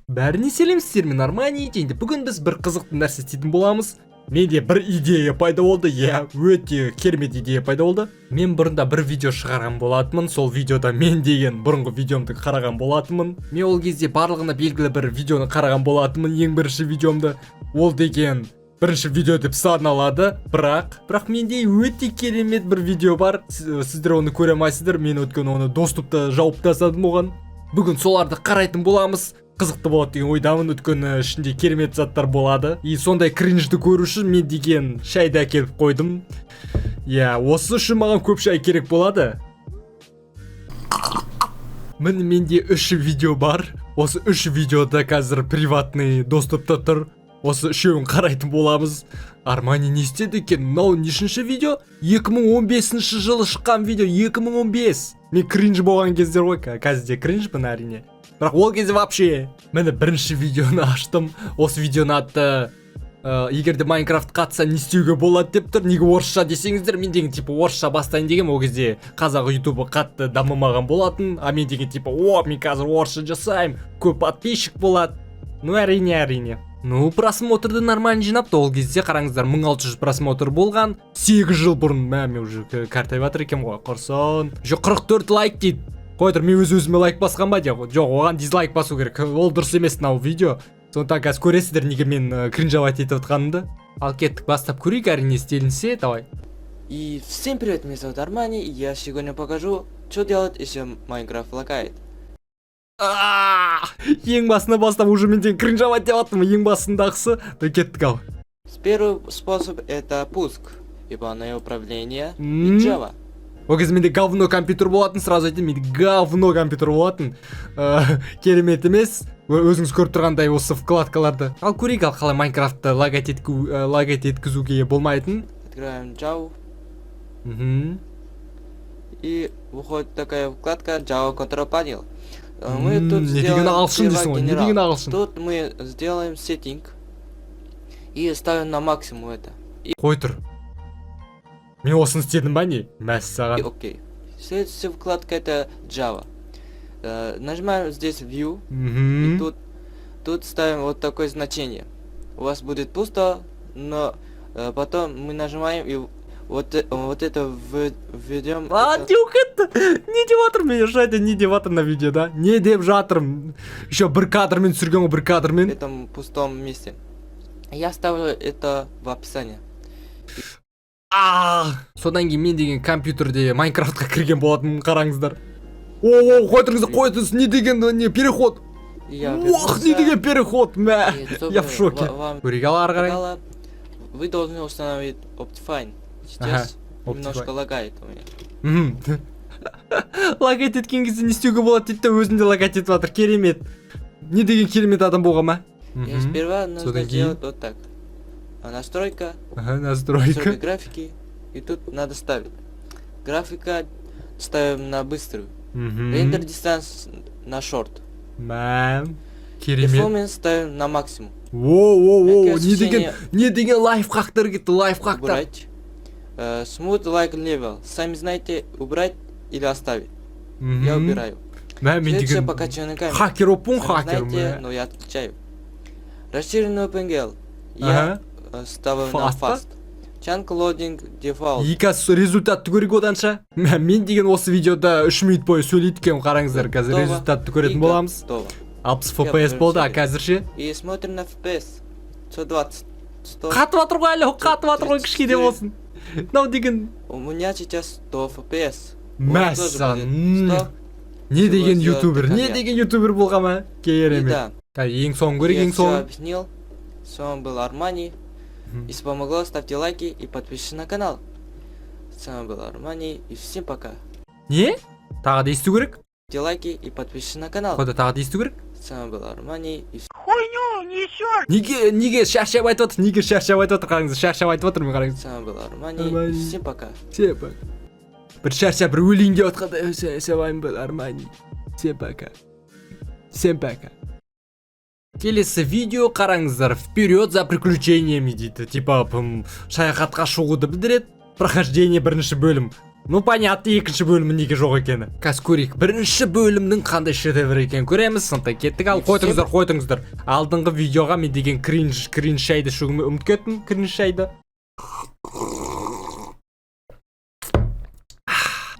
Бәріне сәлемсіздер, мен Армани. Енді бүгін біз бір қызықты нәрсе істейтін боламыз. Менде бір идея пайда болды. Өте керемет идея пайда болды. Мен бұрында бір видео шығарған болатынмын. Сол видеода мен деген бұрынғы видеомды қараған болатынмын. Мен ол кезде барлығына белгілі бір видеоны қараған болатынмын. Ең бірінші видеомды. Ол деген бірінші видео деп саналады. Бірақ менде өте керемет бір видео бар. Сіздер оны көре алмайсыздар. Мен өткен оны доступта жауып тастадым оған. Бүгін соларды қарайтын боламыз. Қызықты болады деген ойдамын. Өткені ішінде керемет заттар болады. И сондай кринжді көру үшін мен деген шайды әкеліп қойдым. Осы үшін маған көп шай керек болады. Міне менде 3 видео бар. Осы 3 видеода қазір приватный доступта тұр. Осы үшеуін қарайтын боламыз. Армани не істеді екен? Мынау нешінші видео? 2015 жылы шыққан видео. 2015. Мен кринж болған кездер ғой. Қазірде кринжбін әрине. Бірақ ол кезде вообще. Міне бірінші видеоны аштым. Осы видеоны атты егерде Майнкрафт қатса не істеуге болады деп тұр. Неге орысша десеңіздер, мен деген типа орысша бастайын деген. Ол кезде қазақ ютубы қатты дамымаған болатын. А мен деген типа мен қазір орысша жасаймын. Көп подписчик болады. Әрине. Просмотрды нормально жинапты. Ол кезде қараңыздар 1600 просмотр болған. 8 жыл бұрын. Мен уже картайып жатыр екен ғой. Құрсын. 44 лайк дейді. Қойдыр, мен өзіме лайк басқан ба дейді. Жоқ, оған дизлайк басу керек. Ол дұрыс емес мынау видео. Сондықтан қазір көресіздер неге мен кринжовать етіп отқанымды. Ал кеттік, бастап көрейік, әрине стелінсе, давай. И всем привет, меня зовут Армани, и я сегодня покажу, что делать, если Майнкрафт лагает. Ең басына бастап уже мен кринжовать деп аттым. Ең басындағысы. Кеттік ал. Первый способ это пуск, ебаное управление и Java. Ол кезде менде говно компьютер болатын, сразу айтайын, менде говно компьютер болатын. Керемет емес. Өзіңіз көріп тұрғандай осы вкладкаларды. Ал көрейік, ал қалай Майнкрафтты лагать еткізуге болмайтын. Открываем Java. И выходит такая вкладка Java Control Panel. Мы тут сделаем Тут мы сделаем сеттинг и ставим на максимум это. Қой тұр. Мен осыны істедім ба не? Мәссаған. Окей. Следующая вкладка это Java. Нажимаем здесь View. И тут ставим вот такое значение. У вас будет пусто, но потом мы нажимаем и вот это введем. Не деп жатыр мен шайды, не деп жатыр на видео, да? Не деп жатырмын. Еще бір кадрмен түсірген ғой, бір кадрмен. В этом пустом месте. Я ставлю это в описании. Содан кейін мен деген компьютерде Майнкрафтқа кірген болатын, қараңыздар. Қойдыңыз, не деген переход? Не деген переход, я в шоке. Көрейік ары қарай. Вы должны установить Optifine. Сейчас немножко лагает у меня. Лагать еткен кезде не істеуге болады дейді, өзінде лагать етіп жатыр. Керемет. Не деген керемет адам болған ма? И сперва нужно сделать вот так. Настройка. Настройка графики. И тут надо ставить. Графика ставим на быструю. Render distance на short. Керемет. Performance ставим на максимум. Не деген лайфхактар кетті, лайфхактар. Smooth like level. Сами знаете, убрать или оставить. Я убираю. Следующее покачивание камеры. Хакер опун, хакер. Но я отключаю. Расширенный OpenGL. Я ставлю на fast. Chunk loading default. Екасы результатты көрейік оданша. Мен деген осы видеода 3 минут бойы сөйлейді екен, қараңыздар. Қазір результатты көретін боламыз. 60 FPS болды, а қазірше. И смотрим на FPS. 120. Қатып атыр ғой әлі, қатып атыр ғой, кішкене болсын. Мынау деген. У меня сейчас 100 FPS. Мәссаған. Не деген ютубер болған ма? Керемет. Ең соң көрейік, ең соң. Я объяснил. С вами был Армани. Если помогло, ставьте лайки и подпишитесь на канал. С вами был Армани, и всем пока. Не? Тағы да есту керек? Ставьте лайки и подпишитесь на канал. Қойда тағы да есту керек? С вами был Армани, и Хуйню несешь! Неге шаршап айтып отыр, қараңыз, шаршап айтып отыр, мен қараңыз. С вами был Армани, и всем пока. Всем пока. Бір шаршап, бір өлейін деп отқанда, с вами был Армани. Всем пока. Всем пока. Келесі видео қараңыздар, вперед за приключениями дейді. Типа, шаяхатқа шығуды білдіреді. Прохождение бірінші бөлім. Ну понятно, екінші бөлімі неге жоқ екені. Қазір көрейік, бірінші бөлімнің қандай шедевр екенін көреміз. Сонда кеттік. Ал қойтыңыздар. Алдыңғы видеоға мен деген кринж шайды шөгіме ұмыт кеттім. Кринж шайды.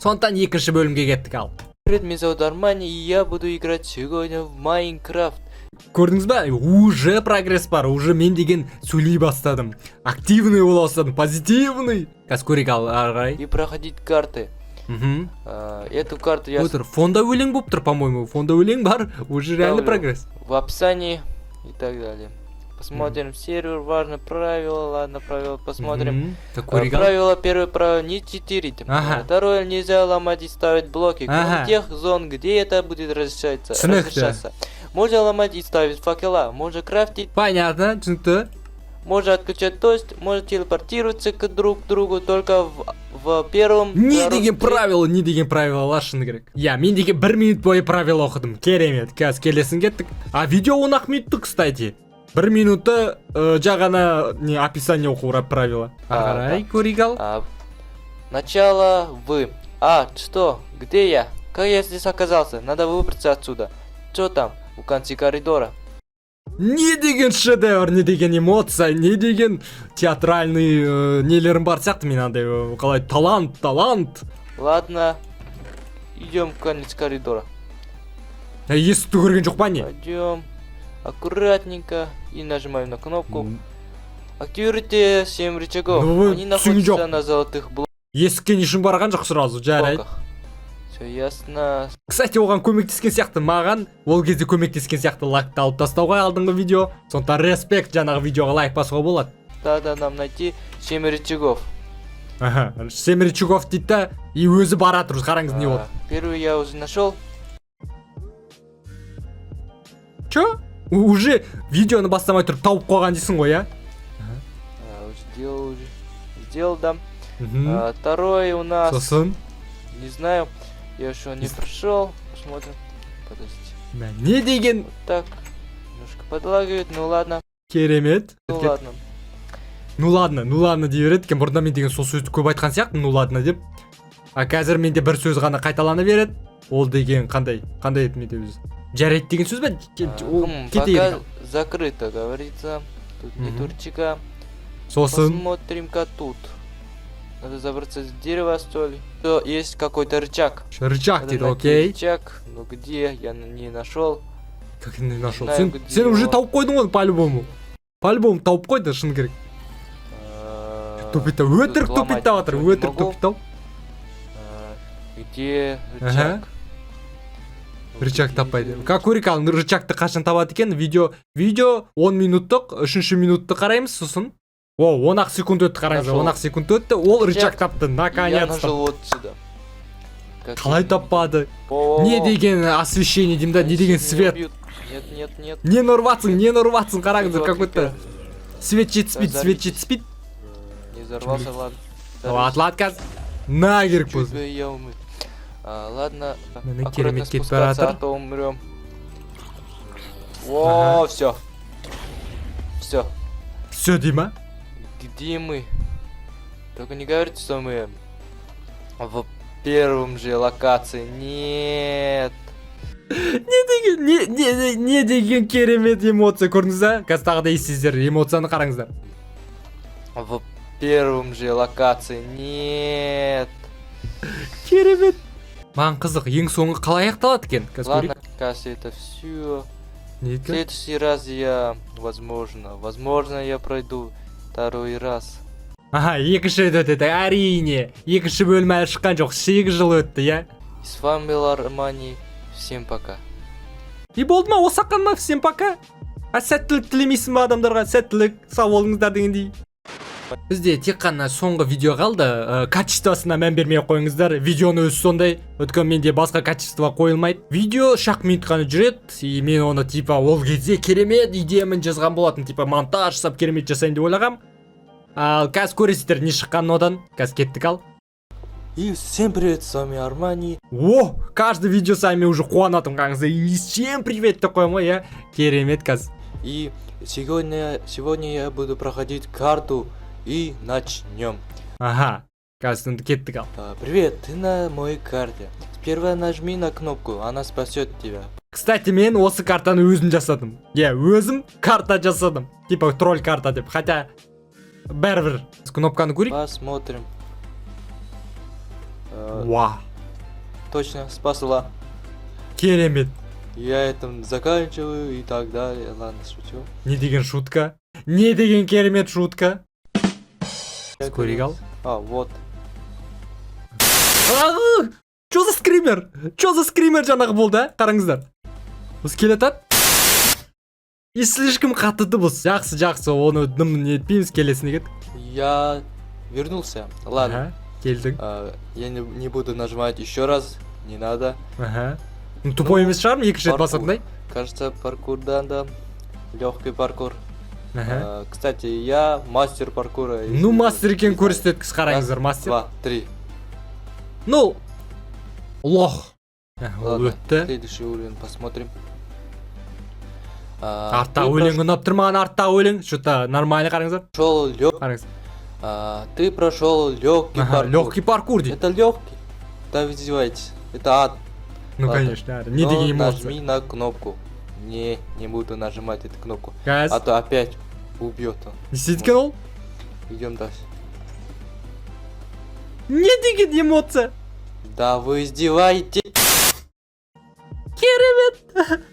Сондықтан екінші бөлімге кеттік ал. Привет, меня зовут Армани, и я буду играть сегодня в Майнкрафт. Көрдіңіз ба? Уже прогресс бар. Уже мен деген сөйлей бастадым. Активный бола бастадым. Позитивный. Қазір көрейік ал арай. И проходить карты. Эту карту я Отыр, фонда өлең болып тұр, по-моему. Фонда өлең бар. Уже реально прогресс. в описании и так далее. Посмотрим сервер, важно правило, ладно, правила посмотрим. Правило, первое правило, не читерить. Второе, нельзя ломать и ставить блоки, кроме тех зон, где это будет разрешаться. Можно ломать и ставить факела, можно крафтить. Понятно, түсінікті. Можно отключать тост, можно телепортироваться к друг другу только в первом... Не деген правило лашыны керек. Я, мен деген 1 минут бойы правило оқыдым. Керемет, қазір келесін кеттік. А видео 10 минутты, кстати. 1 минутта жағана описание оқуға правила. Арай, көрейік ал. Начало вы. Что? Где я? Как я здесь оказался? Надо выбраться отсюда. Что там? В конце коридора. Не деген шедевр, не деген эмоция, не деген театральный нелерім бар сияқты мен андай қалай талант. Ладно, идем в конец коридора. Есікті көрген жоқ па не? Пойдем аккуратненько и нажимаем на кнопку. Активируйте 7 рычагов. Они находятся на золотых блоках. Есікке не үшін барған жоқ сразу, жарайды. Все ясно. Кстати, оған көмектескен сияқты, маған ол кезде көмектескен сияқты лайкты алып тастауға алдыңғы видео. Сондықтан респект, жаңағы видеоға лайк басуға болады. Надо нам найти 7 рычагов. 7 рычагов дейді да, и өзі бара тұр, қараңыз не болды. Первый я уже нашел. Чё? Уже видеоны бастамай тұрып тауып қойған дейсің ғой, а? Сделал, да. Второй у нас... Сосын? Не знаю. Я еще не прошел. Посмотрим. Подождите. Не деген? Вот так. Немножко подлагивает, ну ладно. Керемет. Ну ладно. Ну ладно дей береді. Бұрында мен деген сол сөзді көп айтқан сияқты, ну ладно деп. А қазір менде бір сөз ғана қайталана береді. Ол деген қандай еді менде өзі? Жарайды деген сөз бе? Пока закрыто, говорится. Тут нет рычага. Сосын? Посмотрим-ка тут. Надо забраться с дерева, что ли? Есть какой-то рычаг. Рычаг дейді, окей. Рычаг, но где? Я не нашел. Как не нашел? Сен уже тауып қойдың ғой, по-любому. По-любому тауып қойды, шын керек. Тупиттау, өтірік тупиттау атыр, өтірік тупиттау. Где рычаг? Рычаг таппайды. Как көрейік ал, рычагты қашан табады екен? Видео 10 минуттық, 3-ші минутты қараймыз, сосын. 10 секунд өтті, қараңыз, 10 секунд өтті, ол рычаг тапты, наконец-то. Я нашел вот сюда. Қалай таппады? Не деген освещение деймін да, не деген свет? Нет. Не нұрватсың, қараңыздар, какой-то свет жетіспейді. Не взорвался, ладно. Атлат қазір. На керек болды. болды. Я умыт. Ладно, аккуратно спускаться, а то умрем. О, все. Все, Дима? Где мы? Только не говорите, что мы в первом же локации. Нет. Не деген керемет эмоция, көрдіңіз, қазір тағы да естейсіздер, эмоцияны қараңыздар. В первом же локации. Нет. Керемет. Маған қызық, ең соңы қалай аяқталады екен? Ладно, кажется, это все. В следующий раз я, возможно, я пройду второй раз. Екінші рет өтеді, әрине. Екінші бөлім әлі шыққан жоқ, 8 жыл өтті, я. С вами был Армани. Всем пока. И болды ма, осаққан ма, всем пока. Сәттілік тілемейсің ба адамдарға, сәттілік, сау болыңыздар дегендей. Бізде тек қана соңғы видео қалды, качествосына мән бермей қойыңыздар, видеоны өзі сондай, өткен менде басқа качество қойылмайды. Видео шақ минут қана жүреді, и мен оны типа ол кезде керемет идеямен жазған болатын, типа монтаж жасап керемет жасайын деп ойлағам. Ал қазір көресіздер не шыққанын одан, қазір кеттік ал. И всем привет, с вами Армани. Каждый видео сами уже қуанатым қаңызда, и всем привет деп қоямын, я керемет қазір. И сегодня я буду проходить карту. И начнем. Қазір енді кеттік ал. Привет, ты на моей карте. Сперва нажми на кнопку, она спасет тебя. Кстати, мен осы картаны өзім жасадым. Өзім карта жасадым. Типа тролль карта деп. Хотя бәрібір. Кнопканы көрейік. Посмотрим. Уа. Точно, спасла. Керемет. Я этим заканчиваю и так далее. Ладно, шучу. Не деген шутка. Не деген керемет шутка. Көрейік ал. Вот. Чё за скример? Чё за скример жаңағы болды, а? Қараңыздар. Осы келетат. И слишком қатты дыбыс. Жақсы, оны дым не етпейміз, келесіне кет. Я вернулся. Ладно. Келдің. Я не буду нажимать еще раз. Не надо. Ну, тупой емес шығармын, екінші рет басатындай. Кажется, паркур, да. Легкий паркур. Кстати, я мастер паркура. Ну, мастер екен көрсетеді, қараңыздар, мастер. 2, 3. Ну, лох. Ол Ладно, өтті. следующий уровень посмотрим. Артта өлең ұнап тұр маған, артта өлең. Что-то нормально, қараңыздар. Ты прошел легкий паркур. Легкий паркур дейді. Это легкий? Да вы издеваетесь. Это ад. Ну, Ладно. конечно, не деген эмоция. Нажми на кнопку. Не буду нажимать эту кнопку. Газ. А то опять убьет он. Не істейді екен ол? Идем дальше. Не деген эмоция. Да вы издеваетесь. Керемет.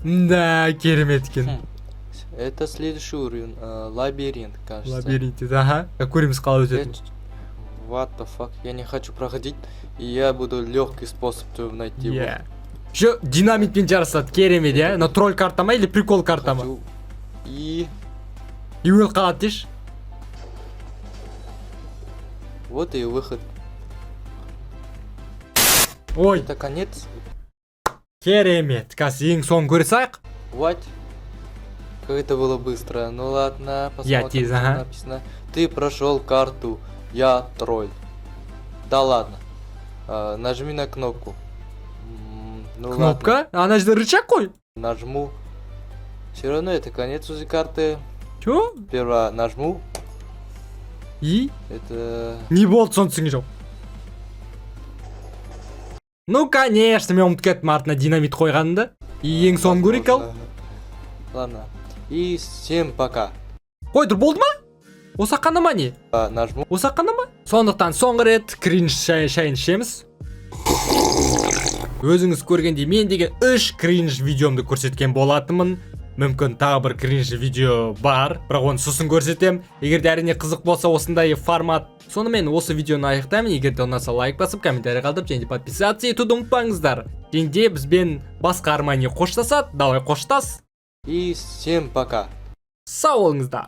Да, керемет екен. Это следующий уровень. Лабиринт, кажется. Лабиринт, ага. Көреміз қалай өтетін. What the fuck? Я не хочу проходить. И я буду легкий способ найти его. Şu dinamitпен жарысады, керемет, я? Но тролль карта ма или прикол карта ма? Хочу. И өліп қалады дейші. вот и выход. Ой, Это конец. керемет. Қазір ең соңын көре салайық. What? Как это было быстро. Ну ладно, посмотрим, тиз, что ага. написано. Ты прошел карту. Я тролль. Да ладно. Нажми на кнопку. Ну Кнопка? Ана жерде рычаг қой. Нажму. Все равно это конец уже карты. Чё? Сперва нажму. И? Это... Не болды соны түсінген жоқ. Ну, конечно, мен ұмытып кеттім артына динамит қойғанымды. И ең соңын көрейік ал. Ладно. И всем пока. Қой, тұр, болды ма? Осы аққанда ма не? Нажму. Осы аққанда ма? Сондықтан соңғы рет кринж шайын ішеміз. Өзіңіз көргендей мен деген 3 кринж видеомды көрсеткен болатынмын. Мүмкін тағы бір кринж видео бар, бірақ оны сосын көрсетем. Егер де әрине қызық болса осындай формат. Сонымен осы видеоны аяқтаймын. Егер де ұнаса лайк басып, комментарий қалдырып, және подписаться етуді ұмытпаңыздар. Және де бізбен басқа Армани қоштасады. Давай қоштас. И всем пока. Сау болыңыздар.